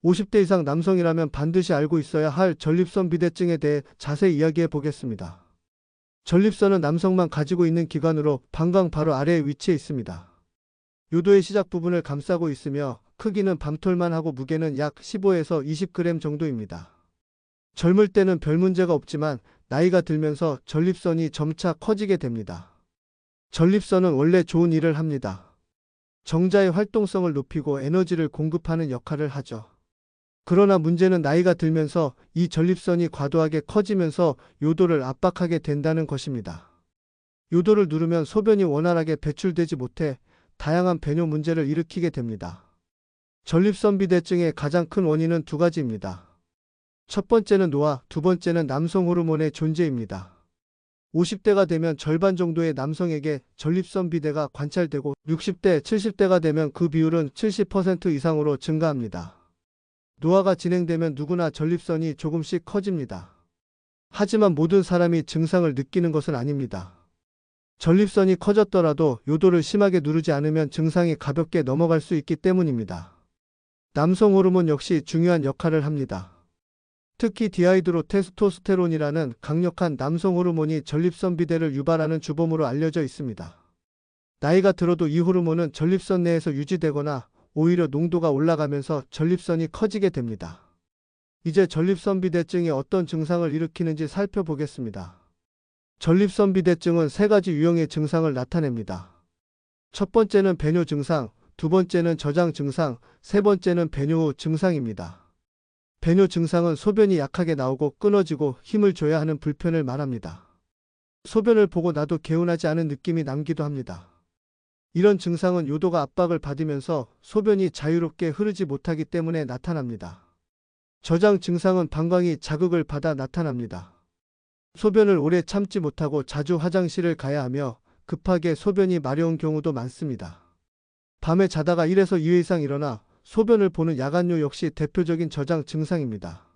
50대 이상 남성이라면 반드시 알고 있어야 할 전립선 비대증에 대해 자세히 이야기해 보겠습니다. 전립선은 남성만 가지고 있는 기관으로 방광 바로 아래에 위치해 있습니다. 요도의 시작 부분을 감싸고 있으며 크기는 밤톨만 하고 무게는 약 15에서 20g 정도입니다. 젊을 때는 별 문제가 없지만 나이가 들면서 전립선이 점차 커지게 됩니다. 전립선은 원래 좋은 일을 합니다. 정자의 활동성을 높이고 에너지를 공급하는 역할을 하죠. 그러나 문제는 나이가 들면서 이 전립선이 과도하게 커지면서 요도를 압박하게 된다는 것입니다. 요도를 누르면 소변이 원활하게 배출되지 못해 다양한 배뇨 문제를 일으키게 됩니다. 전립선 비대증의 가장 큰 원인은 두 가지입니다. 첫 번째는 노화, 두 번째는 남성 호르몬의 존재입니다. 50대가 되면 절반 정도의 남성에게 전립선 비대가 관찰되고 60대, 70대가 되면 그 비율은 70% 이상으로 증가합니다. 노화가 진행되면 누구나 전립선이 조금씩 커집니다. 하지만 모든 사람이 증상을 느끼는 것은 아닙니다. 전립선이 커졌더라도 요도를 심하게 누르지 않으면 증상이 가볍게 넘어갈 수 있기 때문입니다. 남성 호르몬 역시 중요한 역할을 합니다. 특히 디하이드로테스토스테론이라는 강력한 남성 호르몬이 전립선 비대를 유발하는 주범으로 알려져 있습니다. 나이가 들어도 이 호르몬은 전립선 내에서 유지되거나 오히려 농도가 올라가면서 전립선이 커지게 됩니다. 이제 전립선 비대증이 어떤 증상을 일으키는지 살펴보겠습니다. 전립선 비대증은 세 가지 유형의 증상을 나타냅니다. 첫 번째는 배뇨 증상, 두 번째는 저장 증상, 세 번째는 배뇨 후 증상입니다. 배뇨 증상은 소변이 약하게 나오고 끊어지고 힘을 줘야 하는 불편을 말합니다. 소변을 보고 나도 개운하지 않은 느낌이 남기도 합니다. 이런 증상은 요도가 압박을 받으면서 소변이 자유롭게 흐르지 못하기 때문에 나타납니다. 저장 증상은 방광이 자극을 받아 나타납니다. 소변을 오래 참지 못하고 자주 화장실을 가야 하며 급하게 소변이 마려운 경우도 많습니다. 밤에 자다가 1에서 2회 이상 일어나 소변을 보는 야간요 역시 대표적인 저장 증상입니다.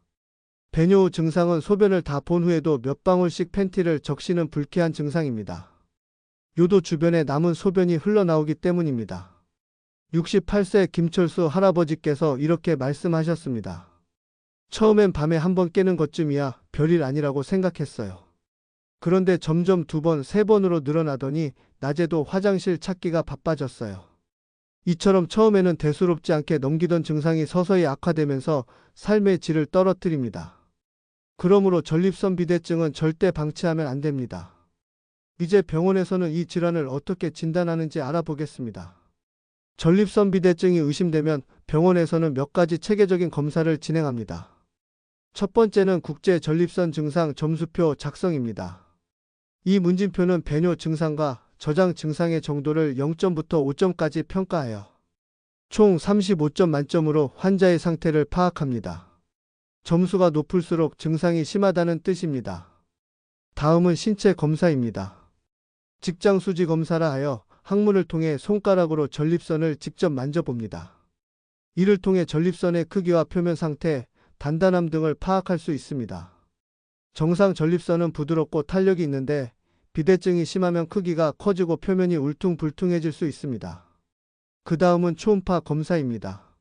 배뇨 후 증상은 소변을 다 본 후에도 몇 방울씩 팬티를 적시는 불쾌한 증상입니다. 요도 주변에 남은 소변이 흘러나오기 때문입니다. 68세 김철수 할아버지께서 이렇게 말씀하셨습니다. 처음엔 밤에 한 번 깨는 것쯤이야 별일 아니라고 생각했어요. 그런데 점점 2번, 3번으로 늘어나더니 낮에도 화장실 찾기가 바빠졌어요. 이처럼 처음에는 대수롭지 않게 넘기던 증상이 서서히 악화되면서 삶의 질을 떨어뜨립니다. 그러므로 전립선 비대증은 절대 방치하면 안 됩니다. 이제 병원에서는 이 질환을 어떻게 진단하는지 알아보겠습니다. 전립선 비대증이 의심되면 병원에서는 몇 가지 체계적인 검사를 진행합니다. 첫 번째는 국제 전립선 증상 점수표 작성입니다. 이 문진표는 배뇨 증상과 저장 증상의 정도를 0점부터 5점까지 평가하여 총 35점 만점으로 환자의 상태를 파악합니다. 점수가 높을수록 증상이 심하다는 뜻입니다. 다음은 신체 검사입니다. 직장 수지 검사라 하여 항문을 통해 손가락으로 전립선을 직접 만져봅니다. 이를 통해 전립선의 크기와 표면 상태, 단단함 등을 파악할 수 있습니다. 정상 전립선은 부드럽고 탄력이 있는데 비대증이 심하면 크기가 커지고 표면이 울퉁불퉁해질 수 있습니다. 그 다음은 초음파 검사입니다.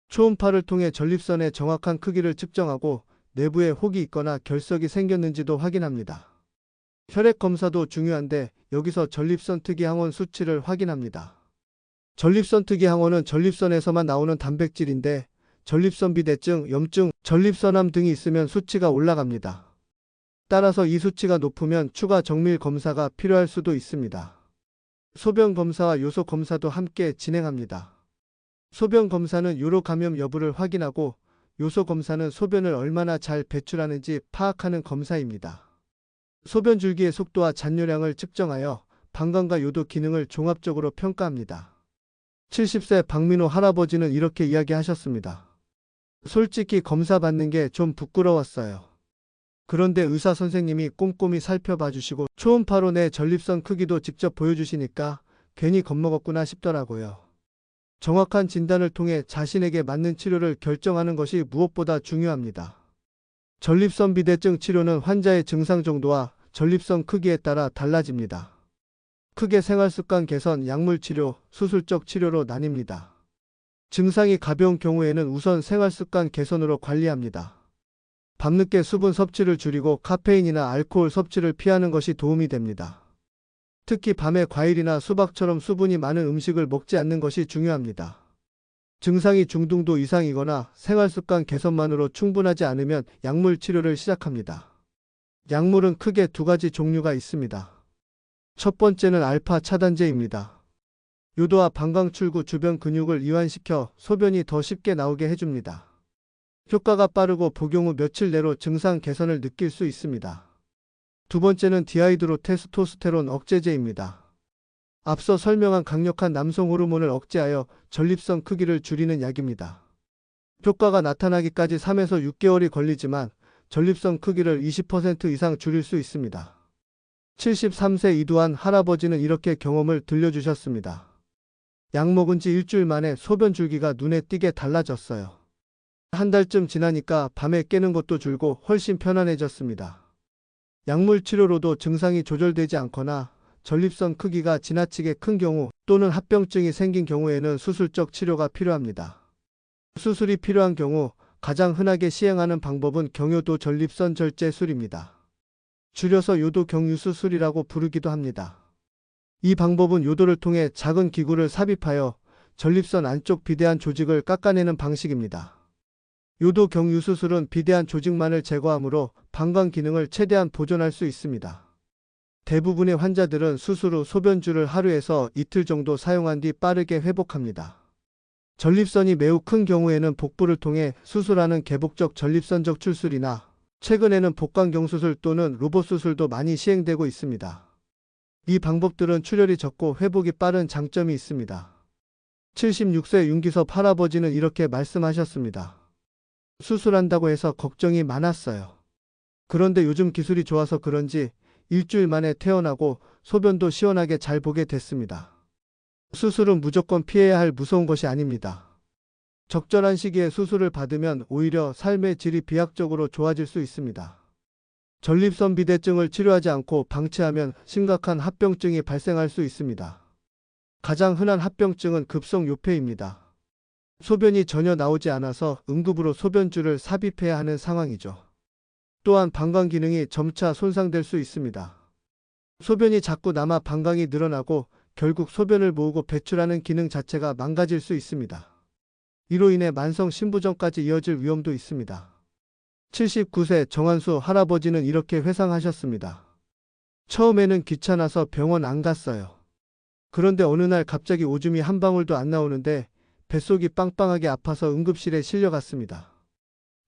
초음파를 통해 전립선의 정확한 크기를 측정하고 내부에 혹이 있거나 결석이 생겼는지도 확인합니다. 혈액 검사도 중요한데 여기서 전립선 특이 항원 수치를 확인합니다. 전립선 특이 항원은 전립선에서만 나오는 단백질인데 전립선 비대증, 염증, 전립선암 등이 있으면 수치가 올라갑니다. 따라서 이 수치가 높으면 추가 정밀 검사가 필요할 수도 있습니다. 소변 검사와 요소 검사도 함께 진행합니다. 소변 검사는 요로 감염 여부를 확인하고 요소 검사는 소변을 얼마나 잘 배출하는지 파악하는 검사입니다. 소변 줄기의 속도와 잔뇨량을 측정하여 방광과 요도 기능을 종합적으로 평가합니다. 70세 박민호 할아버지는 이렇게 이야기하셨습니다. 솔직히 검사 받는 게 좀 부끄러웠어요. 그런데 의사 선생님이 꼼꼼히 살펴봐 주시고 초음파로 내 전립선 크기도 직접 보여주시니까 괜히 겁먹었구나 싶더라고요. 정확한 진단을 통해 자신에게 맞는 치료를 결정하는 것이 무엇보다 중요합니다. 전립선 비대증 치료는 환자의 증상 정도와 전립선 크기에 따라 달라집니다. 크게 생활습관 개선, 약물 치료, 수술적 치료로 나뉩니다. 증상이 가벼운 경우에는 우선 생활습관 개선으로 관리합니다. 밤늦게 수분 섭취를 줄이고 카페인이나 알코올 섭취를 피하는 것이 도움이 됩니다. 특히 밤에 과일이나 수박처럼 수분이 많은 음식을 먹지 않는 것이 중요합니다. 증상이 중등도 이상이거나 생활습관 개선만으로 충분하지 않으면 약물 치료를 시작합니다. 약물은 크게 두 가지 종류가 있습니다. 첫 번째는 알파 차단제입니다. 요도와 방광출구 주변 근육을 이완시켜 소변이 더 쉽게 나오게 해줍니다. 효과가 빠르고 복용 후 며칠 내로 증상 개선을 느낄 수 있습니다. 두 번째는 디하이드로테스토스테론 억제제입니다. 앞서 설명한 강력한 남성 호르몬을 억제하여 전립선 크기를 줄이는 약입니다. 효과가 나타나기까지 3에서 6개월이 걸리지만 전립선 크기를 20% 이상 줄일 수 있습니다. 73세 이두한 할아버지는 이렇게 경험을 들려주셨습니다. 약 먹은 지 일주일 만에 소변 줄기가 눈에 띄게 달라졌어요. 한 달쯤 지나니까 밤에 깨는 것도 줄고 훨씬 편안해졌습니다. 약물 치료로도 증상이 조절되지 않거나 전립선 크기가 지나치게 큰 경우 또는 합병증이 생긴 경우에는 수술적 치료가 필요합니다. 수술이 필요한 경우 가장 흔하게 시행하는 방법은 경요도 전립선 절제술입니다. 줄여서 요도 경유수술이라고 부르기도 합니다. 이 방법은 요도를 통해 작은 기구를 삽입하여 전립선 안쪽 비대한 조직을 깎아내는 방식입니다. 요도 경유수술은 비대한 조직만을 제거하므로 방광 기능을 최대한 보존할 수 있습니다. 대부분의 환자들은 수술 후 소변줄을 하루에서 이틀 정도 사용한 뒤 빠르게 회복합니다. 전립선이 매우 큰 경우에는 복부를 통해 수술하는 개복적 전립선적 출술이나 최근에는 복강경 수술 또는 로봇 수술도 많이 시행되고 있습니다. 이 방법들은 출혈이 적고 회복이 빠른 장점이 있습니다. 76세 윤기섭 할아버지는 이렇게 말씀하셨습니다. 수술한다고 해서 걱정이 많았어요. 그런데 요즘 기술이 좋아서 그런지 일주일 만에 퇴원하고 소변도 시원하게 잘 보게 됐습니다. 수술은 무조건 피해야 할 무서운 것이 아닙니다. 적절한 시기에 수술을 받으면 오히려 삶의 질이 비약적으로 좋아질 수 있습니다. 전립선 비대증을 치료하지 않고 방치하면 심각한 합병증이 발생할 수 있습니다. 가장 흔한 합병증은 급성 요폐입니다. 소변이 전혀 나오지 않아서 응급으로 소변줄을 삽입해야 하는 상황이죠. 또한 방광 기능이 점차 손상될 수 있습니다. 소변이 자꾸 남아 방광이 늘어나고 결국 소변을 모으고 배출하는 기능 자체가 망가질 수 있습니다. 이로 인해 만성 신부전까지 이어질 위험도 있습니다. 79세 정한수 할아버지는 이렇게 회상하셨습니다. 처음에는 귀찮아서 병원 안 갔어요. 그런데 어느 날 갑자기 오줌이 한 방울도 안 나오는데 뱃속이 빵빵하게 아파서 응급실에 실려갔습니다.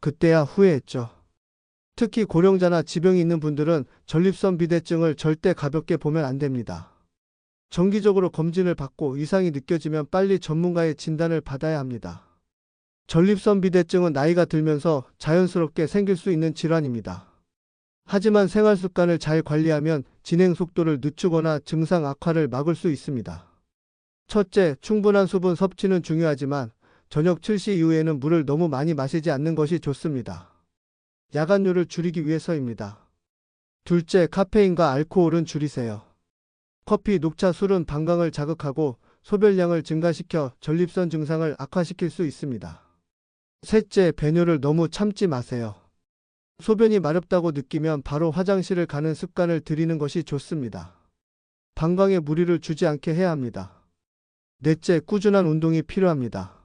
그때야 후회했죠. 특히 고령자나 지병이 있는 분들은 전립선 비대증을 절대 가볍게 보면 안 됩니다. 정기적으로 검진을 받고 이상이 느껴지면 빨리 전문가의 진단을 받아야 합니다. 전립선 비대증은 나이가 들면서 자연스럽게 생길 수 있는 질환입니다. 하지만 생활 습관을 잘 관리하면 진행 속도를 늦추거나 증상 악화를 막을 수 있습니다. 첫째, 충분한 수분 섭취는 중요하지만 저녁 7시 이후에는 물을 너무 많이 마시지 않는 것이 좋습니다. 야간류를 줄이기 위해서입니다. 둘째, 카페인과 알코올은 줄이세요. 커피, 녹차, 술은 방광을 자극하고 소변량을 증가시켜 전립선 증상을 악화시킬 수 있습니다. 셋째, 배뇨를 너무 참지 마세요. 소변이 마렵다고 느끼면 바로 화장실을 가는 습관을 들이는 것이 좋습니다. 방광에 무리를 주지 않게 해야 합니다. 넷째, 꾸준한 운동이 필요합니다.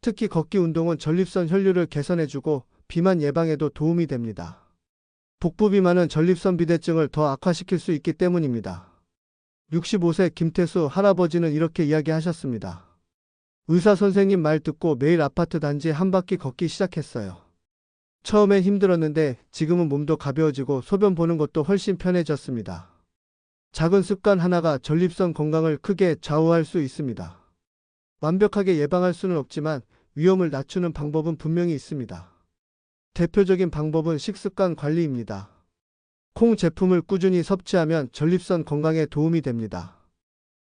특히 걷기 운동은 전립선 혈류를 개선해주고 비만 예방에도 도움이 됩니다. 복부 비만은 전립선 비대증을 더 악화시킬 수 있기 때문입니다. 65세 김태수 할아버지는 이렇게 이야기하셨습니다. 의사 선생님 말 듣고 매일 아파트 단지 한 바퀴 걷기 시작했어요. 처음엔 힘들었는데 지금은 몸도 가벼워지고 소변 보는 것도 훨씬 편해졌습니다. 작은 습관 하나가 전립선 건강을 크게 좌우할 수 있습니다. 완벽하게 예방할 수는 없지만 위험을 낮추는 방법은 분명히 있습니다. 대표적인 방법은 식습관 관리입니다. 콩 제품을 꾸준히 섭취하면 전립선 건강에 도움이 됩니다.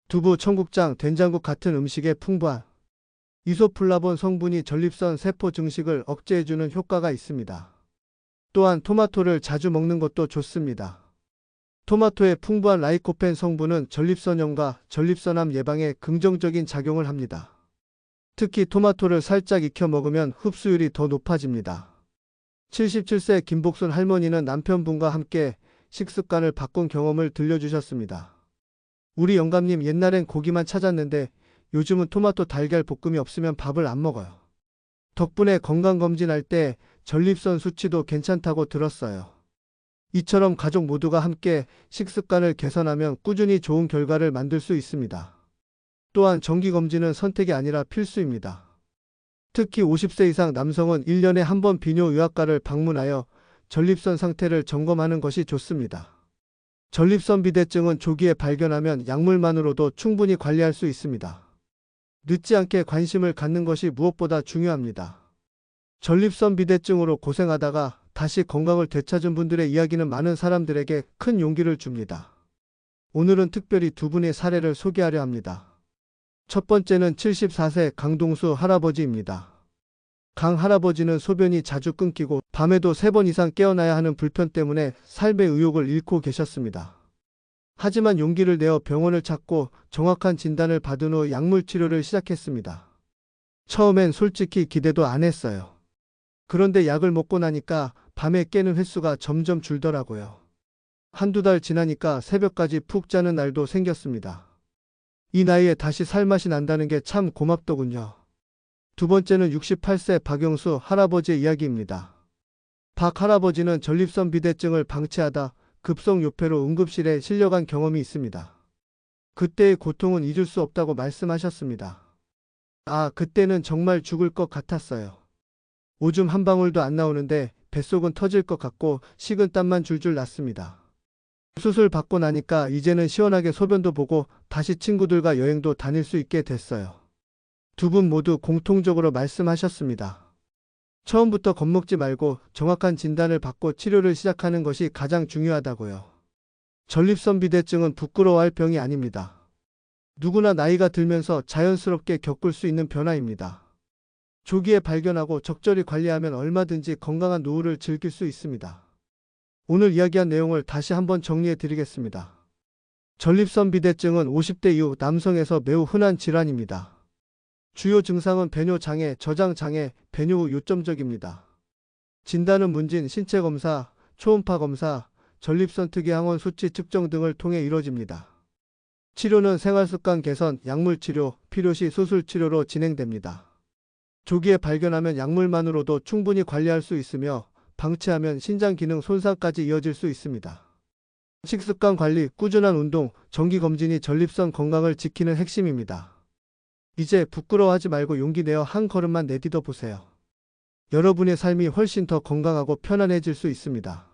두부, 청국장, 된장국 같은 음식에 풍부한 이소플라본 성분이 전립선 세포 증식을 억제해주는 효과가 있습니다. 또한 토마토를 자주 먹는 것도 좋습니다. 토마토의 풍부한 라이코펜 성분은 전립선염과 전립선암 예방에 긍정적인 작용을 합니다. 특히 토마토를 살짝 익혀 먹으면 흡수율이 더 높아집니다. 77세 김복순 할머니는 남편분과 함께 식습관을 바꾼 경험을 들려주셨습니다. 우리 영감님 옛날엔 고기만 찾았는데 요즘은 토마토 달걀 볶음이 없으면 밥을 안 먹어요. 덕분에 건강검진할 때 전립선 수치도 괜찮다고 들었어요. 이처럼 가족 모두가 함께 식습관을 개선하면 꾸준히 좋은 결과를 만들 수 있습니다. 또한 정기검진은 선택이 아니라 필수입니다. 특히 50세 이상 남성은 1년에 한 번 비뇨의학과를 방문하여 전립선 상태를 점검하는 것이 좋습니다. 전립선 비대증은 조기에 발견하면 약물만으로도 충분히 관리할 수 있습니다. 늦지 않게 관심을 갖는 것이 무엇보다 중요합니다. 전립선 비대증으로 고생하다가 다시 건강을 되찾은 분들의 이야기는 많은 사람들에게 큰 용기를 줍니다. 오늘은 특별히 두 분의 사례를 소개하려 합니다. 첫 번째는 74세 강동수 할아버지입니다. 강 할아버지는 소변이 자주 끊기고 밤에도 3번 이상 깨어나야 하는 불편 때문에 삶의 의욕을 잃고 계셨습니다. 하지만 용기를 내어 병원을 찾고 정확한 진단을 받은 후 약물 치료를 시작했습니다. 처음엔 솔직히 기대도 안 했어요. 그런데 약을 먹고 나니까 밤에 깨는 횟수가 점점 줄더라고요. 한두 달 지나니까 새벽까지 푹 자는 날도 생겼습니다. 이 나이에 다시 살맛이 난다는 게 참 고맙더군요. 두 번째는 68세 박영수 할아버지의 이야기입니다. 박 할아버지는 전립선 비대증을 방치하다 급성 요폐로 응급실에 실려간 경험이 있습니다. 그때의 고통은 잊을 수 없다고 말씀하셨습니다. 그때는 정말 죽을 것 같았어요. 오줌 한 방울도 안 나오는데 뱃속은 터질 것 같고 식은땀만 줄줄 났습니다. 수술 받고 나니까 이제는 시원하게 소변도 보고 다시 친구들과 여행도 다닐 수 있게 됐어요. 두 분 모두 공통적으로 말씀하셨습니다. 처음부터 겁먹지 말고 정확한 진단을 받고 치료를 시작하는 것이 가장 중요하다고요. 전립선 비대증은 부끄러워할 병이 아닙니다. 누구나 나이가 들면서 자연스럽게 겪을 수 있는 변화입니다. 조기에 발견하고 적절히 관리하면 얼마든지 건강한 노후를 즐길 수 있습니다. 오늘 이야기한 내용을 다시 한번 정리해 드리겠습니다. 전립선 비대증은 50대 이후 남성에서 매우 흔한 질환입니다. 주요 증상은 배뇨장애, 저장장애, 배뇨 후 요점적입니다. 진단은 문진, 신체검사, 초음파 검사, 전립선 특이 항원 수치 측정 등을 통해 이루어집니다. 치료는 생활습관 개선, 약물치료, 필요시 수술치료로 진행됩니다. 조기에 발견하면 약물만으로도 충분히 관리할 수 있으며 방치하면 신장 기능 손상까지 이어질 수 있습니다. 식습관 관리, 꾸준한 운동, 정기검진이 전립선 건강을 지키는 핵심입니다. 이제 부끄러워하지 말고 용기 내어 한 걸음만 내딛어 보세요. 여러분의 삶이 훨씬 더 건강하고 편안해질 수 있습니다.